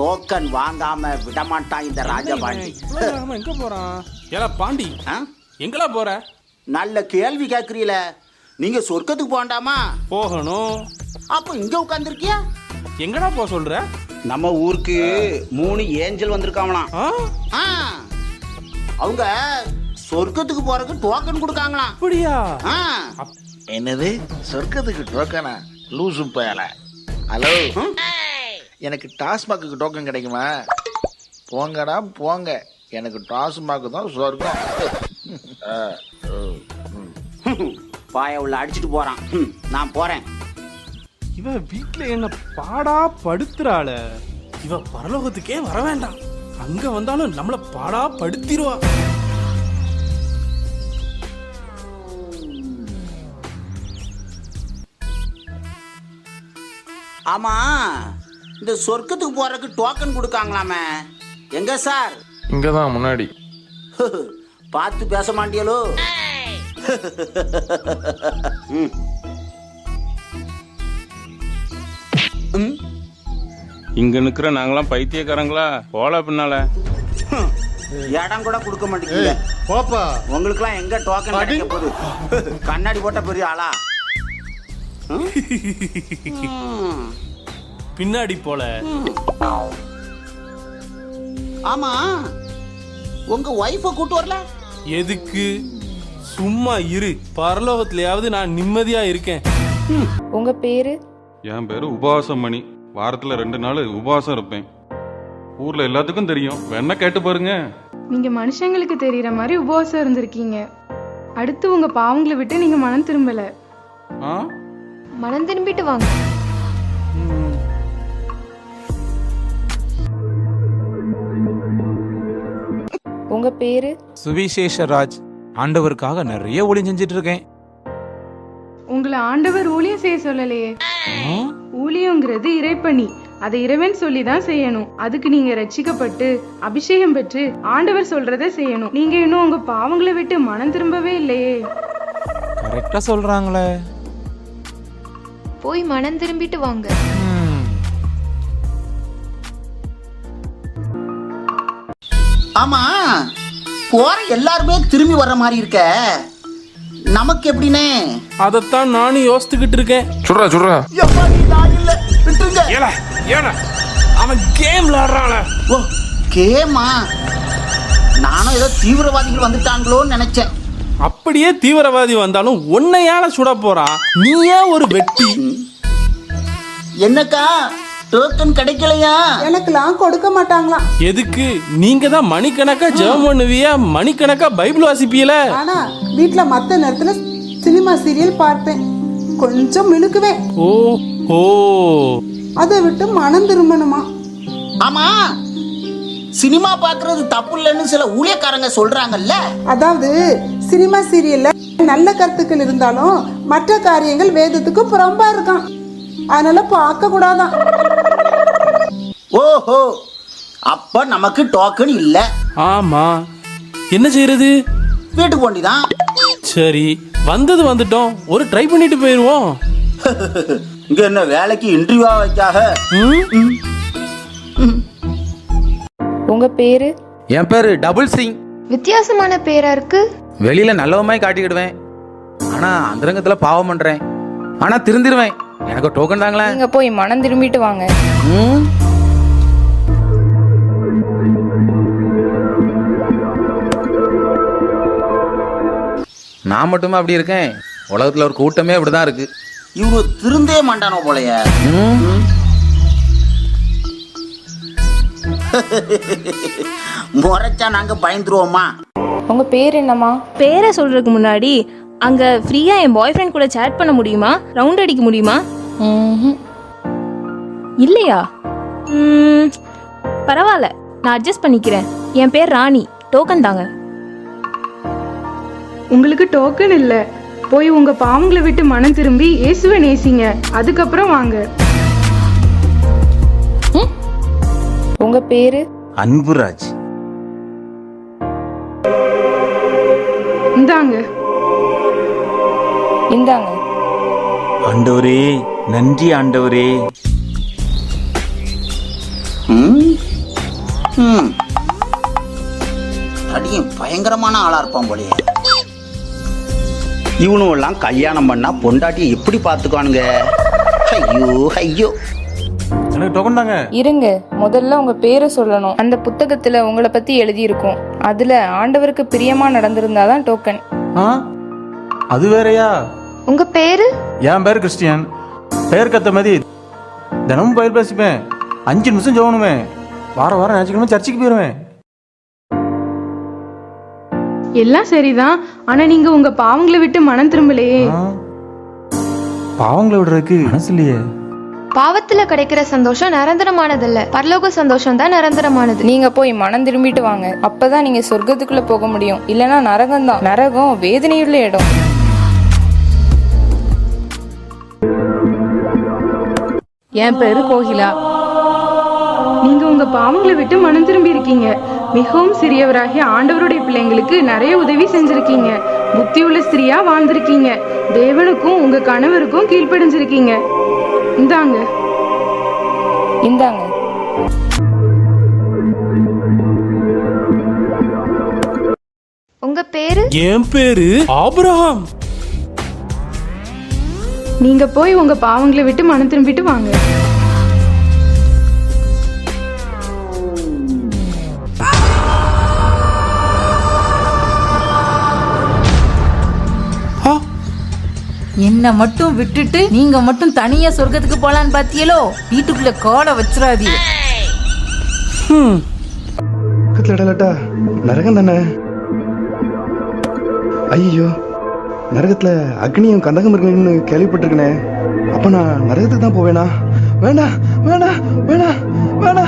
Token வாங்காம விடமாட்டான் இந்த ராஜபாண்டி. எங்க போறான்? ஏல பாண்டி, எங்கடா போற? நல்ல கேள்வி கேக்குறீல. நீங்க சொர்க்கத்துக்கு போண்டாமா? போகணும். அப்ப இங்க உட்கார்ந்திருக்கியா? எங்கடா போக சொல்ற? நம்ம ஊருக்கு 3 ஏஞ்சல் வந்திருக்காங்களாம். அவங்க சொர்க்கத்துக்கு போறதுக்கு டோக்கன் கொடுக்காங்களாம். அப்படியா? என்னது சொர்க்கத்துக்கு டோக்கனா? லூசு பயல. ஹலோ, எனக்கு டாஸ்மாக்கு டோக்கன் கிடைக்குமா? போங்கடா போங்க, எனக்கு டாஸ்மாக்கு தான் சொர்க்கம். பாய உள்ள அடிச்சுட்டு போறான். நான் போறேன். இவ வீட்டுல என்ன பாடா படுத்துறாள. இவ பரலோகத்துக்கே வர வேண்டாம். அங்க வந்தாலும் நம்மள பாடா படுத்திடுவா. ஆமா, இந்த சொர்க்கத்துக்கு போறதுக்கு டோக்கன் கொடுக்காங்களாமே. எங்க சார்? இங்கதான் முன்னாடி. பார்த்து பேச மாட்டியலோ? இங்க நிக்கிற நாங்களாம் பைத்தியக்காரங்களா? போல பின்னால இடம் கூட கொடுக்க மாட்டேங்குது. பாப்பா, உங்களுக்குலாம் எங்க டோக்கன் கிடைக்க போகுது? கண்ணாடி போட்ட பெரிய ஆளா? பின்னாடி போல. ஆமா, உங்க ஒய்ஃப கூட்டு வரல? எதுக்கு? சும்மா இரு, பரலோகத்திலயாவது நான் நிம்மதியா இருக்கேன். உங்க பேரு? என் பேரு உபவாசம் மணி. வாரத்துல 2 நாள் உபவாசம் இருப்பேன். ஊர்ல எல்லாத்துக்கும் தெரியும், வேணா கேட்டு பாருங்க. நீங்க மனுஷங்களுக்கு தெரியற மாதிரி உபவாசம் இருந்திருக்கீங்க. அடுத்து உங்க பாவங்களை விட்டு நீங்க மனம் திரும்பல. மனம் திரும்பிட்டு வாங்க. உங்க பேரு? சுவிசேஷராஜ். ஆண்டவருக்காக நிறைய ஊழியம் செஞ்சிட்டு இருக்கேன். உங்களை ஆண்டவர் ஊழியம் செய்ய சொல்லலையே. ஊழியங்கிறது இறைப்பணி. அதை இறைவன் சொல்லிதான் செய்யணும். அதுக்கு நீங்க ரட்சிக்கப்பட்டு அபிஷேகம் பெற்று ஆண்டவர் சொல்றதை செய்யணும். நீங்க இன்னும் உங்க பாவங்களை விட்டு மனம் திரும்பவே இல்லையே. கரெக்டா சொல்றாங்களே. போய் மனம் திரும்பிட்டு வாங்க. ஆமா, போற எல்லாருமே திரும்பி வர்ற மாதிரி இருக்க. நமக்கு எப்படினே? அதத்தான் நானும் யோசித்துக்கிட்டு இருக்கேன். சுடுறா அவன் கேம் விளையாடுறான். ஓ, கேமா? நானும் ஏதோ தீவிரவாதிகள் வந்துட்டாங்களோன்னு நினைச்சேன். அப்படியே தீவிரவாதி வந்தாலும் உன்னையால சுட போறான். நீயே ஒரு வெட்டி. என்னக்கா டோக்கன் கிடைக்கலையா? எனக்குலாம் கொடுக்க மாட்டாங்களாம். எதுக்கு? நீங்க தான் மணிக்கணக்கா ஜெபம் பண்ணுவியா, மணிக்கணக்கா பைபிள் வாசிப்பீல. ஆனா வீட்ல மத்த நேரத்துல சினிமா சீரியல் பார்ப்பேன், கொஞ்சம் மினுக்குவேன். ஓ, அதை விட்டு மனம் திரும்பணுமா? ஆமா, சினிமா பாக்குறது தப்பு இல்லைன்னு சில ஊழியக்காரங்க சொல்றாங்கல்ல. அதாவது சினிமா சீரியல்ல நல்ல கருத்துக்கள் இருந்தாலும் மற்ற காரியங்கள் வேதத்துக்கு புறம்பா இருக்கான். அதனால பார்க்க கூடாதான். ஓஹோ, அப்ப நமக்கு டோக்கன் இல்ல. ஆமா, என்ன செய்யறது? வீட்டுக்கு போண்டிதான். சரி, வந்துட்டோம். ஒரு ட்ரை பண்ணிட்டு போயிருவோம். இங்க என்ன வேலைக்கு இன்டர்வியூவா வைக்காக? உங்க பேரு? என் பேரு டபுள் சிங். வித்தியாசமான பேரா இருக்கு. வெளியில நல்லவமாய் காட்டிக்கிடுவேன், ஆனா அந்தரங்கத்துல பாவம் பண்றேன். ஆனா திருந்திருவேன். எனக்கு டோக்கன் தாங்களே. நீங்க போய் மனம் திரும்பிட்டு வாங்க. நான் மட்டுமே அப்படி இருக்கேன்? உலகத்துல ஒரு கூட்டமே அப்படிதான் இருக்கு. இவங்க திருந்தே மாட்டானோ போலயே. முறைச்சா நாங்க பயந்துருவோமா? உங்க பேர் என்னம்மா? பேரை சொல்றதுக்கு முன்னாடி அங்க ஃப்ரீயா என் பாய் ஃப்ரெண்ட் கூட சேட் பண்ண முடியுமா? ரவுண்ட் அடிக்க முடியுமா? இல்லையா? பரவாயில்ல, நான் அட்ஜஸ்ட் பண்ணிக்கிறேன். என் பேர் ராணி. டோக்கன் தாங்க. உங்களுக்கு டோக்கன் இல்ல. போய் உங்க பாவங்களை விட்டு மனம் திரும்பி இயேசுவை நேசிங்க, அதுக்கப்புறம் வாங்க. உங்க பேரு? அன்புராஜ். இந்தாங்க. ஆண்டவரே, நன்றி ஆண்டவரே. தடியும் பயங்கரமான ஆளா இருப்பான் போலயே. இவனும் எல்லாம் கல்யாணம் பண்ணா பொண்டாட்டியை எப்படி பார்த்துக்குவானுங்க? ஐயோ ஐயோ. எனக்கு டோக்கன் தாங்க. இருங்க, முதல்ல உங்க பேரை சொல்லணும். அந்த புத்தகத்துல உங்களை பத்தி எழுதியிருக்கும். அதுல ஆண்டவருக்கு பிரியமா நடந்திருந்தாதான் டோக்கன். அது வேறயா? உங்க பேரு? என் பேர் கிறிஸ்டியன். பெயர் கத்த மாதிரி தினமும் பயிர் பேசிப்பேன். 5 நிமிஷம் ஜோகணுமே. வாரம் ஞாயிற்றுக்கிழமை சர்ச்சுக்கு போயிருவேன். எல்லாம் சரிதான், ஆனா நீங்க உங்க பாவங்களை விட்டு மனம் திரும்பலையே. பாவங்களை விடுறதுக்கு மனசு இல்லையே. பாவத்துல கிடைக்கிற சந்தோஷம் நிரந்தரமானதல்ல, பரலோக சந்தோஷம் தான் நிரந்தரமானது. நீங்க போய் மனம் திரும்பிட்டு வாங்க. அப்பதான் நீங்க சொர்க்கத்துக்குள்ள போக முடியும். இல்லனா நரகம் தான். நரகம் வேதனையுள்ள இடம். என் பேரு கோகிலா. நீங்க உங்க பாவங்களை விட்டு மனம் திரும்பி இருக்கீங்க. மிகவும் சிறியவராகிய ஆண்டவருடைய பிள்ளைங்களுக்கு நிறைய உதவி செஞ்சிருக்கீங்க. புத்தியுள்ள ஸ்திரியா வாழ்ந்திருக்கீங்க. தேவனுக்கும் உங்க கணவருக்கும் கீழ்ப்படிஞ்சிருக்கீங்க. இந்தாங்க. இந்தாங்க. உங்க பேரு? என் பேரு ஆபிரகாம். நீங்க போய் உங்க பாவங்களை விட்டு மனம் திரும்பிட்டு வாங்க. என்ன மட்டும் விட்டுட்டு நீங்க மட்டும் தனியா சொர்க்கத்துக்கு போலான்னு பாத்தியலோ? வீட்டுக்குள்ள கோலை வச்சிடாதீங்க. நரகம் தானே? ஐயோ, நரகத்துல அக்னியும் கந்தகம் இருக்குன்னு கேள்விப்பட்டிருக்கனே. அப்ப நான் நரகத்துக்கு தான் போவேனா? வேணா வேணா வேணா வேணா